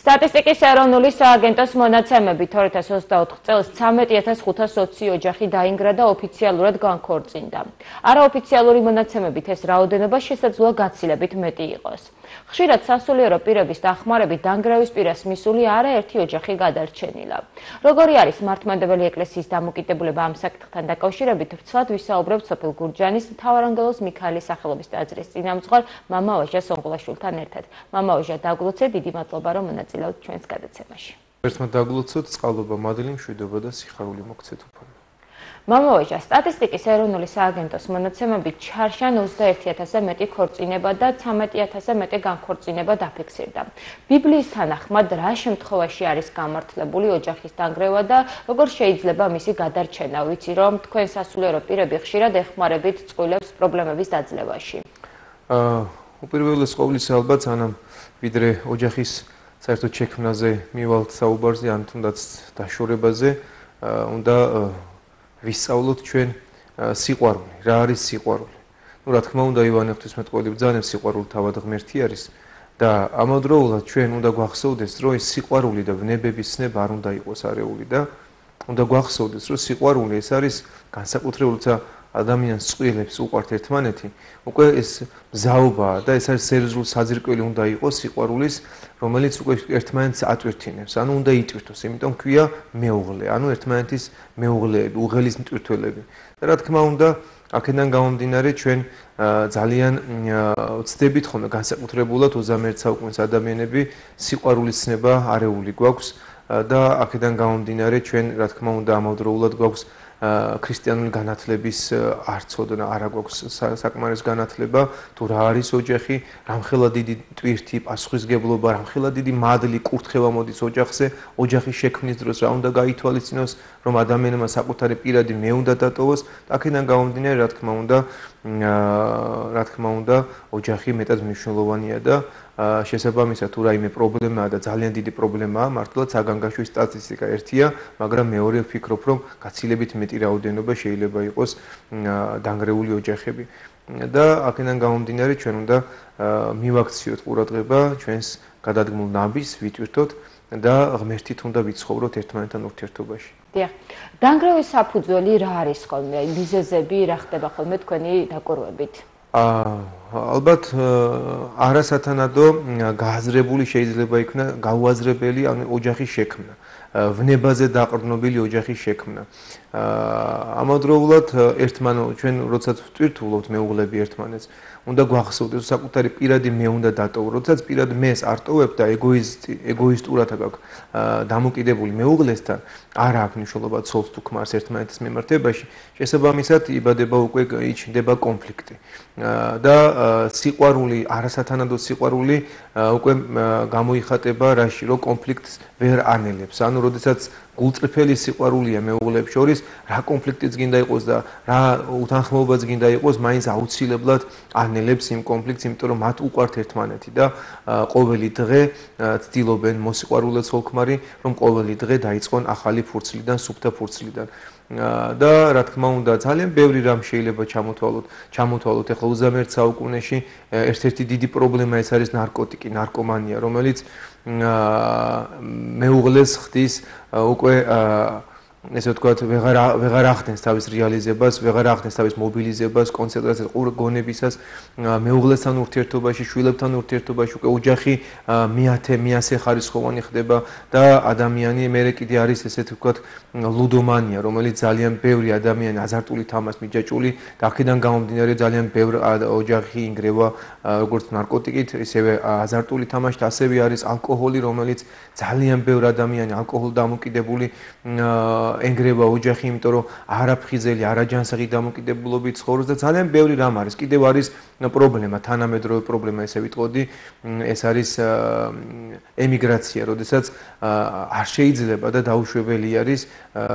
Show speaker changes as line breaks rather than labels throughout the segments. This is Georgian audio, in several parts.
სტატისტიკის ეროვნული სააგენტოს მონაცემებით 2024 წელს 13520 ოჯახი დაინგრა და ოფიციალურად განქორწინდა. არაოფიციალური მონაცემებით ეს რაოდენობა შესაძლოა გაცილებით მეტი იყოს. ხშირად სასულიერო პირების დახმარებით დანგრევის პირას მისული არაერთი ოჯახი გადარჩენილა. როგორი არის მართლმადიდებელი ეკლესიის დამოკიდებულება ამ საკითხთან დაკავშირებით, ვრცლად ვისაუბრებთ სოფელ გურჯაანის მთავარანგელოზ მიქაელის სახელობის ტაძრის წინამძღვარ მამა ოჟა სონგულაშვილთან ერთად. მამა ოჟა, დაგლოცე, დიდი მადლობა, რომ მონაწილეობთ ჩვენს გადაცემაში.
ერთმანეთს დაგლოცოთ, წყალობა, მადლი, მშვიდობა და სიხარული მოგცეთ უფალი.
მამა ოჟა, სტატისტიკის ეროვნული სააგენტოს მონაცემებით ჩარშან 21000-ზე მეტი ქორწინება და 13000-ზე მეტი განქორწინება დაფიქსირდა. ბიბლიის თანახმად, რა შემთხვევაში არის გამართლებული ოჯახის დანგრევა და როგორ შეიძლება მისი გადარჩენა? ვიცი, რომ თქვენ სასულიერო პირები ხშირად ეხმარებით წყვილებს პრობლემების დაძლევაში.
უპირველეს ყოვლისა, ალბათ, სანამ ვიდრე ოჯახის საერთოდ შექმნაზე მივალთ საუბარზე, ან თუნდაც დაშორებაზე, უნდა ვისწავლოთ ჩვენ სიყვარული. რა არის სიყვარული? რა თქმა უნდა, ივანე ღვთისმეტყველი ბრძანებს, სიყვარული თავად ღმერთი არის და ამავდროულად ჩვენ უნდა გვახსოვდეს, რომ ეს სიყვარული და ვნებების ცნება არ უნდა იყოს არეული და უნდა გვახსოვდეს, რომ სიყვარული ეს არის განსაკუთრებით ადამიანს წყვილებს უყვართ ერთმანეთი, უკვე ეს მზაობაა და ეს არის სერიოზული საძირკველი უნდა იყოს სიყვარულის, რომელიც უკვე ერთმანეთს ატვირთინებს, ანუ უნდა იტვირთოს, იმიტომ ქვია მეუღლე, ანუ ერთმანეთის მეუღლეები, უღელის მტვირთველები. და რა თქმა უნდა, აქედან გამომდინარე ჩვენ ძალიან ვცდებით ხოლმე განსაკუთრებულად 21 საუკუნის ადამიანები სიყვარულის ცნება არეული გვაქვს და აქედან გამომდინარე ჩვენ რა თქმა უნდა ამავდროულად გვაქვს ქრისტიანული განათლების არცოდნა, არა გვაქვს საკმარის განათლება, თუ რა არის ოჯახი, რამხელა დიდი ტვირთი, პასუხისგებლობა, რამხელა დიდი მადლი, კურთხევა მოდის ოჯახზე, ოჯახის შექმნის დროს რა უნდა გაითვალისწინოს, რომ ადამიანმა საკუთარი პირადი მე უნდა დატოვოს, აქედან გამომდინარე, რა თქმა უნდა, ოჯახი მეტად მნიშვნელოვანია და შესაბამისად თუ რაიმე პრობლემაა და ძალიან დიდი პრობლემაა, მართლაც საგანგაშოს სტატისტიკა ერთია, მაგრამ მეორე ვფიქრობ, რომ გაცილებით მეტი რაოდენობა შეიძლება იყოს დანგრეული ოჯახები. და აქედან გამომდინარე ჩვენ უნდა მივაქციოთ ყურადღება ჩვენს გადადგმულ ნაბის, ვიტვირთოთ და ღმერთით უნდა ვიცხოვროთ ერთმანეთთან ურთიერთობაში.
დიახ. დანგრევის საფუძველი რა არის ხოლმე? მიზეზები რა ხდება ხოლმე თქვენი დაკვირვებით?
ალბათ არასათანადო გააზრებული შეიძლება იქნა გაუაზრებელი ოჯახის შექმნა, ვნებაზე დაყრდნობილი ოჯახის შექმნა. ამავდროულად ჩვენ როდესაც ვტვირთულობთ მეუღლები ერთმანეთს, უნდა გვახსოვდეს, საკუთარი პირადი მე უნდა დატოვო. როდესაც პირად მეს არ ტოვებ და ეგოისტურად აქ დამოკიდებული მეუღლესთან, არ აქვს მნიშვნელობა ცოლს თუ ქმარს ერთმანეთის მიმართებაში, შესაბამისად იბადება უკვე იჩნდება კონფლიქტი. და სიყვარული, არასათანადო სიყვარული უკვე გამოიხატება რაში, რომ კონფლიქტს ვერ ანელებს. ანუ როდესაც გულწრფელი სიყვარულია მეუღლეებს შორის, რა კონფლიქტიც გინდა იყოს და რა უთანხმოებაც გინდა იყოს, მაინც აუცილებლად ანელებს იმ კონფლიქტს, იმიტომ რომ მათ უყვართ ერთმანეთი და ყოველი დღე ცდილობენ მოსიყვარულე ცოლ-ქმარი, რომ ყოველი დღე დაიწყონ ახალი ფურცლიდან, სუფთა ფურცლიდან. და რა თქმა უნდა, ძალიან ბევრი რამ შეიძლება ჩამოთვალოთ. ახლა 21 საუკუნეში ერთ-ერთი დიდი პრობლემა ეს არის ნარკოტიკი, ნარკომანია, რომელიც მეუღლეს ხდის უკვე ესე ვთქვათ, ვეღარ ახდენს თავის რეალიზებას, ვეღარ ახდენს თავის მობილიზებას, კონცენტრაციას, გონებისას, მეუღლესთან ურთიერთობაში, შვილებთან ურთიერთობაში, უკვე ოჯახი მეათე ხარისხოვანი ხდება და ადამიანი მერე კიდე არის ესე ვთქვათ, ლუდომანია, რომელიც ძალიან ბევრი ადამიანი აზარტული თამაშს მიჯაჭული და აქედან გამომდინარე ძალიან ბევრი ოჯახი ინგრევა როგორც ნარკოტიკით, ისევე აზარტული თამაშით, ასევე არის ალკოჰოლი, რომელიც ძალიან ბევრი ადამიანი ალკოჰოლ დამოკიდებული ენგრევა ოჯახი, იმიტომ რომ არაფხიზელი, არაჯანსაღი დამოკიდებულობით ცხოვრობს და ძალიან ბევრი რამ არის. კიდევ არის პრობლემა, თანამედროვე პრობლემა, ესე ვიტყოდი, ეს არის ემიგრაცია, როდესაც არ შეიძლება და დაუშვებელი არის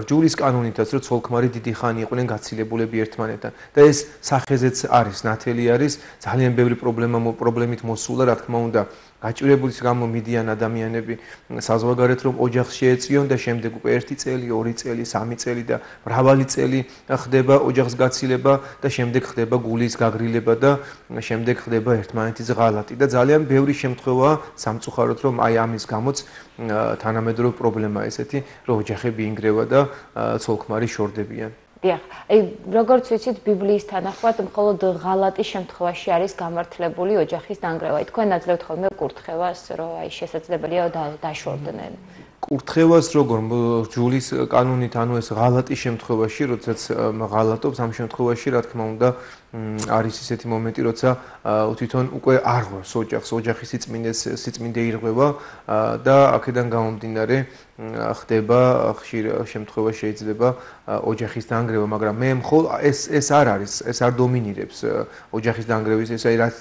რჯულის კანონითაც, რომ ცოლ-ქმარი დიდი ხანი იყვნენ გაცილებულები ერთმანეთთან. და ეს სახეზეც არის, ნათელი არის, ძალიან ბევრი პრობლემით მოსულა, რა თქმა უნდა, გაჭირებულის გამო მიდიან ადამიანები საზღვარგარეთ რომ ოჯახს შეეწიონ და შემდეგ უკვე 1 წელი, 2 წელი, 3 წელი და მრავალი წელი ხდება ოჯახს გაცილება და შემდეგ ხდება გულის გაგრილება და შემდეგ ხდება ერთმანეთის ღალატი და ძალიან ბევრი შემთხვევაა სამწუხაროდ რომ აი ამის გამოც თანამედროვე პრობლემაა ესეთი რომ ოჯახები ინგრევა და ცოლ-ქმარი შორდებიან.
დიახ, აი როგორც ვიცით ბიბლიის თანახმად მხოლოდ ღალატის შემთხვევაში არის გამართლებული ოჯახის დანგრევა. თქვენ აძლევთ ხოლმე კურთხევას, რომ აი შესაძლებელია დაშორდნენ.
კურთხევას როგორ ჯულის კანონით ანუ ეს ღალატის შემთხვევაში, როდესაც ღალატობს ამ შემთხვევაში რა თქმა უნდა არის ისეთი მომენტი, როცა თვითონ უკვე არ ღვევს ოჯახს, ოჯახის სიწმინდე ირღვევა და აქედან გამომდინარე ხდება ხშირ შემთხვევაში შეიძლება ოჯახის დანგრევა, მაგრამ მე მხოლოდ ეს არ არის, ეს არ დომინირებს ოჯახის დანგრევის, ეს აი რაც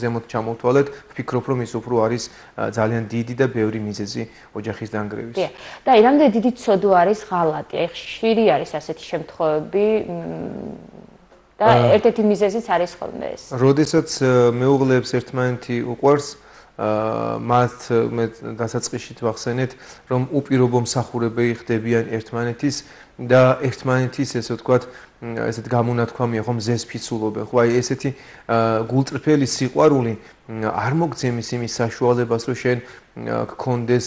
ზემოთ ჩამოვთვალეთ, ვფიქრობ რომ ის უფრო არის ძალიან დიდი და ბევრი მიზეზი ოჯახის დანგრევის.
დიახ. და აი რამდენი დიდი ცოდვა არის ღალატი? აი ხშირი არის ასეთი შემთხვევები და ერთ-ერთი მიზეზიც არის ხოლმე ეს.
როდესაც მეუღლეებს ერთმანეთი უყვარს მათ მე დასაწყისით ვახსენეთ რომ უპირობო მსახურებები ხდებიან ერთმანეთის და ერთმანეთის ესე ვთქვათ ესეთ გამონათქვამია ხომ ზესფიცულობენ ხო აი ესეთი გულწრფელი სიყვარული არ მოგცემის იმის საშუალებას რომ შენ გქონდეს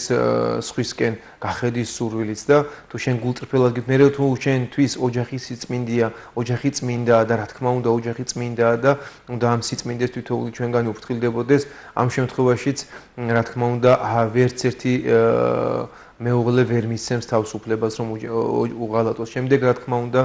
სხვისკენ გახედის სურვილიც და თუ შენ გულწრფელად მე თუ შენთვის ოჯახი სიწმინდეა ოჯახი წმინდაა და რა თქმა უნდა ოჯახი წმინდაა და უნდა ამ სიწმინდეს თვითონ ჩვენგანი უფრთხილდებოდეს ამ შემთხვევაშიც რა თქმა უნდა ვერც ერთი მეუღლე ვერ მისცემს თავისუფლებას რომ უღალატოს. შემდეგ რა თქმა უნდა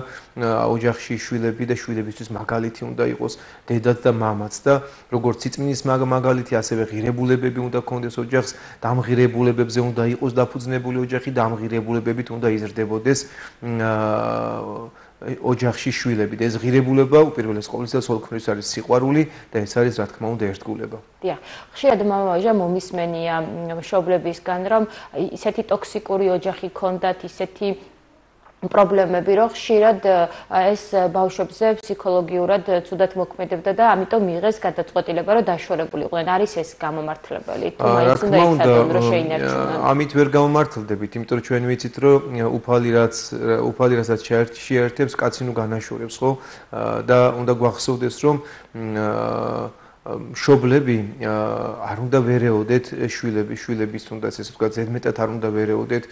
ოჯახში შვილები და შვილებისთვის მაგალითი უნდა იყოს დედაც და მამაც და როგორც სიწმინდის მაგალითი ასევე ღირებულებები უნდა გქონდეს ოჯახს და ამ ღირებულებებზე უნდა იყოს დაფუძნებული ოჯახი და ამ ღირებულებებით უნდა იზრდებოდეს ოჯახში შვილები და ეს ღირებულება უპირველეს ყოვლისა სოლქმრის არის სიყვარული და ეს არის რა თქმა უნდა ერთგულება.
დიახ, ხშირად მამავაჟა მომისმენია მშობლებისგან რომ ისეთი ტოქსიკური ოჯახი ქონდათ, ისეთი პრობლემები რომ ხშირად ეს ბავშვებზე ფსიქოლოგიურად ცუდად მოქმედებდა და ამიტომ მიიღეს გადაწყვეტილება რომ დაშორებულიყვნენ. არის ეს გამომართლებელი? თუ მაინც უნდა იცოდონ რომ შეინარჩუნონ.
ამით ვერ გამომართლდებით, იმიტომ რომ ჩვენ ვიცით რომ უფალი რასაც შეერთებს, კაცი ნუ განაშორებს, ხო? და უნდა გვახსოვდეს რომ მშობლები არ უნდა ვერეოდეთ შვილების თუნდაც ესე ვთქვათ ზედმეტად არ უნდა ვერეოდეთ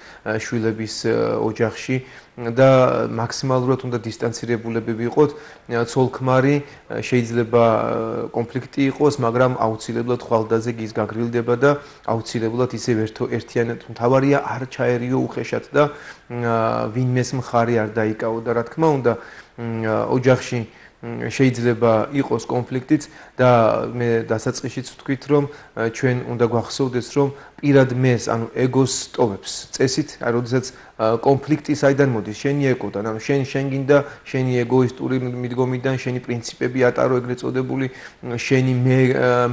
შვილების ოჯახში და მაქსიმალურად უნდა დისტანცირებულები ვიყოთ ცოლ-ქმარი შეიძლება კონფლიქტი იყოს მაგრამ აუცილებლად ხვალდაზე გის გაგრილდება და აუცილებლად ისევ ერთიანად მთავარია არ ჩაერიო უხეშად და ვინმეს მხარი არ დაიკავო და რა თქმა უნდა ოჯახში შეიძლება იყოს კონფლიქტიც და მე დასაწყისშიც ვთქვით რომ ჩვენ უნდა გვახსოვდეს რომ პირად მეს ანუ ეგოს ტოვებს წესით აი როდესაც კონფლიქტი საიდან მოდის შენი ეგოდან ანუ შენ გინდა შენი ეგოისტური მიდგომიდან შენი პრინციპები ატარო ეგრეთ წოდებული შენი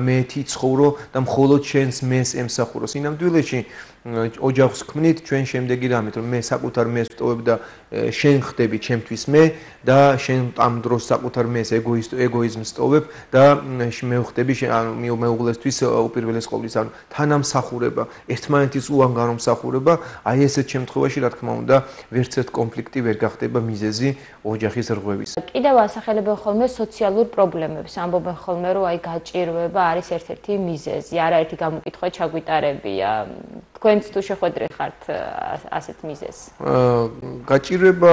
მეთი ცხოვრო და მხოლოდ შენს მეს ემსახურო სინამდვილეში ოჯახს ქმნით ჩვენ შემდეგი რამით რომ მე საკუთარ მეს ვტოვებ და შენ ხდები ჩემთვის მე და შენ ამ დროს საკუთარ მეს ეგოიზმს ტოვებ და მე ვხდები ანუ მეუღლესთვის უპირველეს ყოვლისა ანუ თანამსახურება ერთმანეთის უანგარომსახურება აი ესეთ შემთხვევაში რა თქმა უნდა ვერც ერთ კონფლიქტი ვერ გახდება მიზეზი ოჯახის რღვევის.
კიდევ ასახელებენ ხოლმე სოციალურ პრობლემებს ამბობენ ხოლმე რომ აი გაჭირვება არის ერთ-ერთი მიზეზი არაერთი გამოკითხვა ჩაგვიტარებია თქვენც თუ შეხვედრე ხართ ასეთ მიზეზს
გაჭირვება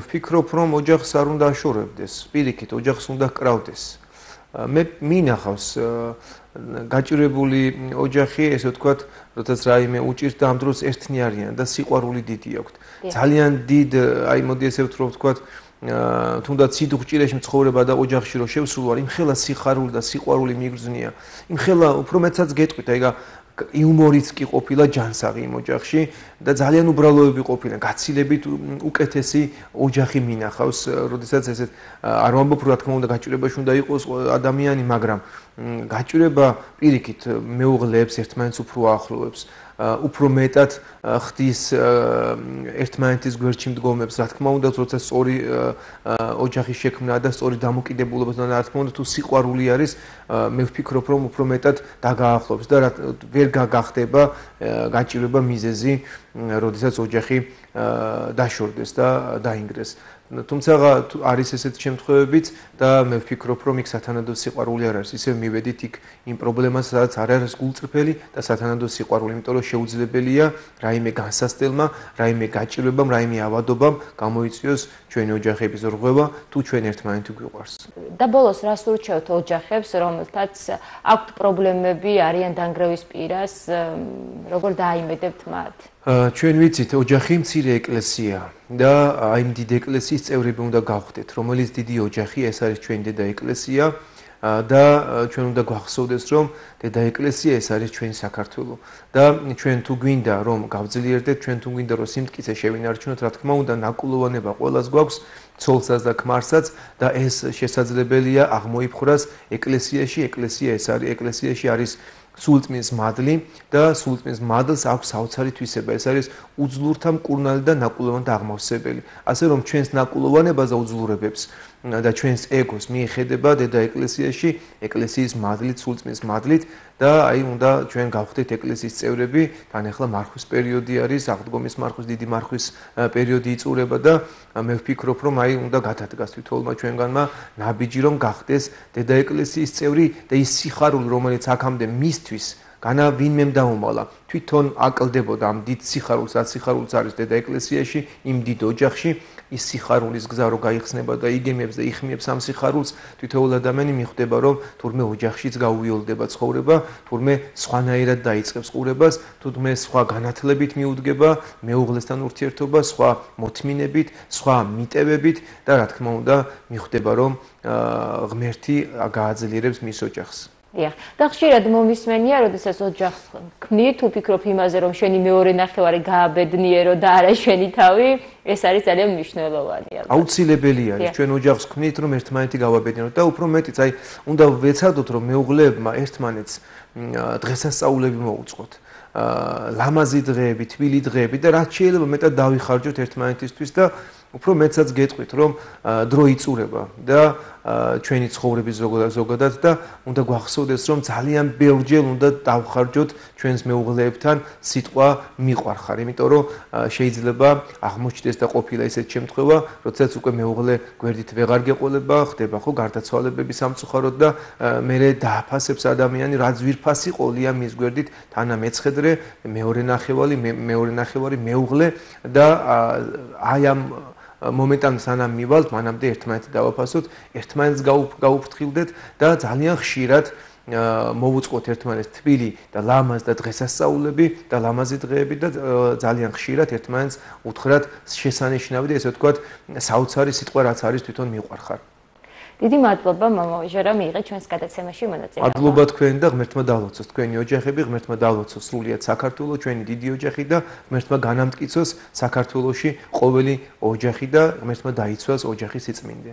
ვფიქრობ რომ ოჯახს არ უნდა აშორებდეს პირიქით ოჯახს უნდა კრავდეს მე მინახავს გაჭირვებული ოჯახი ესე ვთქვათ როდესაც რაიმე უჭირს და ამ დროს ერთნი არიან და სიყვარული დიდი აქვთ ძალიან დიდ აი მოდი ესე ვთქვათ თუნდაც სიძუღჭირეში მცხოვრება და ოჯახში რო შევსულ ვარ იმხელა სიხარული და სიყვარული მიგრძნია იმხელა უფრო მეცაც გეტყვით აი იუმორიც კი ყოფილა ჯანსაღი იმ ოჯახში და ძალიან უბრალოები ყოფილან გაცილებით უკეთესი ოჯახი მინახავს როდესაც ესეთ არ ვამბობ რა თქმა უნდა გაჭირვებაში უნდა იყოს ადამიანი მაგრამ გაჭირვება პირიქით მეუღლეებს ერთმანეთს უფრო ახლოვებს უფრო მეტად ხდის ერთმანეთის გვერდში მდგომებს, რა თქმა უნდა, როცა სწორი ოჯახის შექმნა და სწორი დამოკიდებულება და რა თქმა უნდა, თუ სიყვარული არის, მე ვფიქრობ, რომ უფრო მეტად დაგაახლობს და ვერ გაგახდება გაჭირვება მიზეზი, როდესაც ოჯახი დაშორდეს და დაინგრეს. თუმცა არის ესეთი შემთხვევებიც და მე ვფიქრობ, რომ იქ სათანადო სიყვარული არ არის. ისევ მივედით იქ იმ პრობლემას, სადაც არ არის გულწრფელი და სათანადო სიყვარული, იმიტომ რომ შეუძლებელია რაიმე განსასწელმა, რაიმე გაჭირვებამ, რაიმე ავადობამ გამოიწვიოს ჩვენი ოჯახების რღვევა, თუ ჩვენ ერთმანეთი გვიყვარს.
და ბოლოს რას ურჩევთ ოჯახებს, რომელთაც აქვთ პრობლემები, არიან დანგრევის პირას, როგორ დააიმედებთ მათ?
ჩვენ ვიცით, ოჯახი მცირე ეკლესია და აი იმ დიდ ეკლესიის წევრები უნდა გავხდეთ, რომელიც დიდი ოჯახია, ეს არის ჩვენი დედა ეკლესია და ჩვენ უნდა გვახსოვდეს, რომ დედა ეკლესია ეს არის ჩვენი საქართველო და ჩვენ თუ გვინდა რომ გავძლიერდეთ, ჩვენ თუ გვინდა რომ სიმტკიცე შევინარჩუნოთ, რა თქმა უნდა, ნაკულოვანება ყველას გვაქვს, ცოლსაც და ქმარსაც და ეს შესაძლებელია აღმოიფხვრას ეკლესიაში, ეკლესიაში არის სულწმის მადლი და სულწმის მადლს აქვს საოცარი თვისება. ეს არის უძლურთა მკურნალი და ნაკულოვანთა აღმავსებელი. ასე რომ ჩვენს ნაკულოვანებას და უძლურებებს და ჩვენს ეგოს მიეხედება დედა ეკლესიაში, ეკლესიის მადლით, სულწმის მადლით და აი უნდა ჩვენ გავხდეთ ეკლესიის წევრები, თან ახლა მარხვის პერიოდი არის, აღდგომის მარხვის, დიდი მარხვის პერიოდი იწურება და მე ვფიქრობ, რომ აი უნდა გადადგას თვითონმა ჩვენგანმა ნაბიჯი, რომ გახდეს დედა ეკლესიის წევრი და ის სიხარული, რომელიც აქამდე მისთვის განა ვინმე დაუმალა, თვითონ აკლდებოდა ამ დიდ სიხარულს, რაც სიხარულს არის დედა ეკლესიაში, იმ დიდ ოჯახში, ის სიხარულის გზა რო გაიხსნება და იგემებს და იხმიებს ამ სიხარულს, თითოეულ ადამიანი მიხვდება, რომ თურმე ოჯახშიც გაუვიოლდება ცხოვრება, თურმე სხვანაირად დაიწყებს ყურებას, თურმე სხვა განათლებით მიუდგება მეუღლესთან ურთიერთობა, სხვა მოთმინებით, სხვა მიტევებით და რა თქმა უნდა, მიხვდება, რომ ღმერთი გააძლიერებს მის ოჯახს.
დიახ, და ხშირად მომისმენია, როდესაც ოჯახს ქმნით, უფიქრობ იმაზე, რომ შენი მეორე ნახევარი გააბედნიერო და არა შენი თავი, ეს არის ძალიან მნიშვნელოვანი.
აუცილებელი არის ჩვენ ოჯახს ქმნით, რომ ერთმანეთი გავაბედნიეროთ და უფრო მეტიც, აი, უნდა ვეცადოთ, რომ მეუღლეებმა ერთმანეთს დღესასწაულები მოუწყოთ. ლამაზი დღეები, თბილი დღეები და რაც შეიძლება მეტად დავიხარჯოთ ერთმანეთისთვის და უფრო მეცაც გეტყვით, რომ დრო იწურება და ჩვენი ცხოვრების ზოგადად და უნდა გვახსოვდეს, რომ ძალიან ბევრჯერ უნდა დავხარჯოთ ჩვენს მეუღლეებთან სიტყვა მიყვარხარ, იმიტომ რომ შეიძლება აღმოჩნდეს და ყოფილა ესეთ შემთხვევა, როდესაც უკვე მეუღლე გვერდით ვეღარ გეყოლება, ხდება ხო გარდაცვალებები სამწუხაროდ და მე დააფასებს ადამიანი, რაც ვირფასი ყოლია მის გვერდით, თანა მეცხედრე, მეორე ნახევარი მეუღლე და აი ამ მომენტად სანამ მივალთ, მანამდე ერთმანეთი დავაფასოთ, ერთმანეთს გაუფრთხილდეთ და ძალიან ხშირად მოვუწყოთ ერთმანეთს თბილი და ლამაზ და დღესასწაულები და ლამაზი დღეები და ძალიან ხშირად ერთმანეთს უთხრათ შესანიშნავი და ესე ვთქვათ საოცარი სიტყვა რაც არის თვითონ მიყვარხარ.
დიდი მადლობა მამაოჟე რომ მიიღეთ ჩვენს გადაცემაში მონაწილეობა.
მადლობა თქვენ და ღმერთმა დაალოცოს თქვენი ოჯახები, ღმერთმა დაალოცოს სრულიად საქართველო, ჩვენი დიდი ოჯახი და ღმერთმა განამტკიცოს საქართველოში ყოველი ოჯახი და ღმერთმა დაიცვას ოჯახის სიწმინდე.